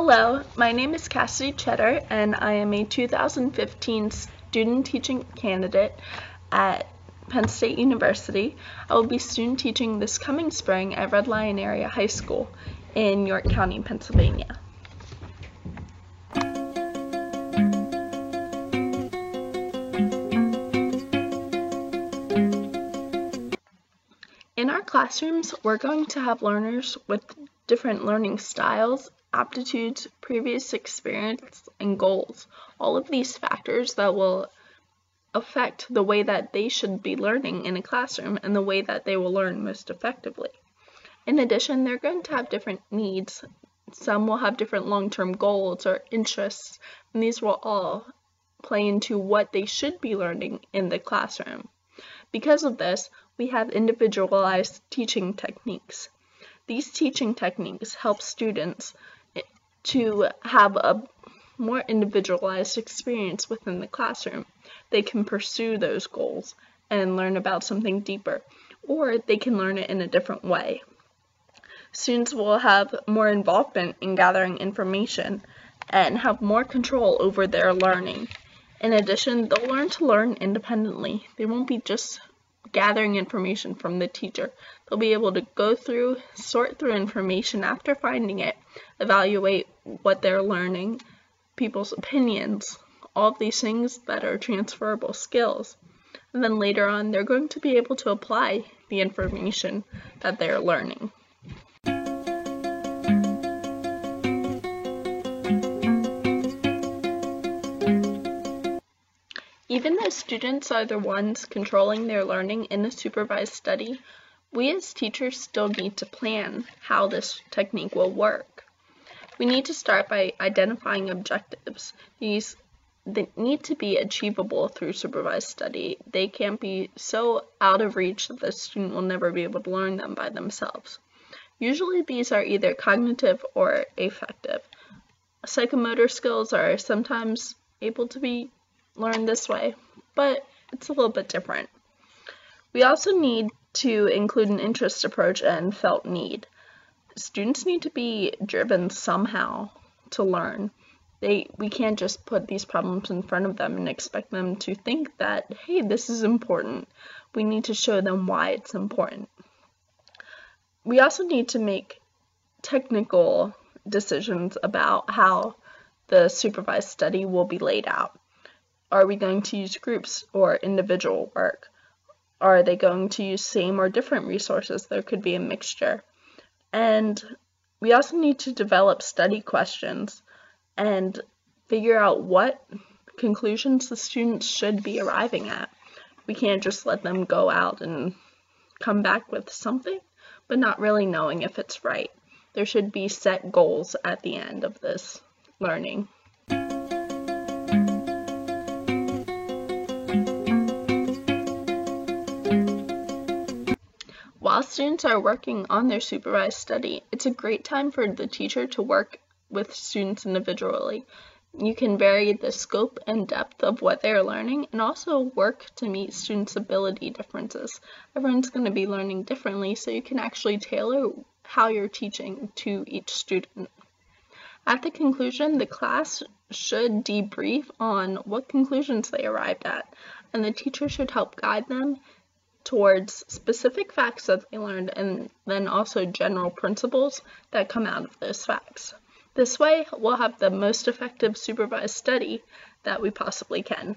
Hello, my name is Cassidy Cheddar, and I am a 2015 student teaching candidate at Penn State University. I will be student teaching this coming spring at Red Lion Area High School in York County, Pennsylvania. In our classrooms, we're going to have learners with different learning styles, aptitudes, previous experience, and goals. All of these factors that will affect the way that they should be learning in a classroom and the way that they will learn most effectively. In addition, they're going to have different needs. Some will have different long-term goals or interests, and these will all play into what they should be learning in the classroom. Because of this, we have individualized teaching techniques. These teaching techniques help students to have a more individualized experience within the classroom. They can pursue those goals and learn about something deeper, or they can learn it in a different way. Students will have more involvement in gathering information and have more control over their learning. In addition, they'll learn to learn independently. They won't be just gathering information from the teacher. They'll be able to go through, sort through information after finding it, evaluate what they're learning, people's opinions, all of these things that are transferable skills. And then later on, they're going to be able to apply the information that they're learning. Even though students are the ones controlling their learning in a supervised study, we as teachers still need to plan how this technique will work. We need to start by identifying objectives. They need to be achievable through supervised study. They can't be so out of reach that the student will never be able to learn them by themselves. Usually these are either cognitive or affective. Psychomotor skills are sometimes able to be learned this way, but it's a little bit different. We also need to include an interest approach and felt need. Students need to be driven somehow to learn. We can't just put these problems in front of them and expect them to think that, hey, this is important. We need to show them why it's important. We also need to make technical decisions about how the supervised study will be laid out. Are we going to use groups or individual work? Are they going to use same or different resources? There could be a mixture. And we also need to develop study questions and figure out what conclusions the students should be arriving at. We can't just let them go out and come back with something, but not really knowing if it's right. There should be set goals at the end of this learning. While students are working on their supervised study, it's a great time for the teacher to work with students individually. You can vary the scope and depth of what they're learning and also work to meet students' ability differences. Everyone's going to be learning differently, so you can actually tailor how you're teaching to each student. At the conclusion, the class should debrief on what conclusions they arrived at, and the teacher should help guide them towards specific facts that they learned and then also general principles that come out of those facts. This way, we'll have the most effective supervised study that we possibly can.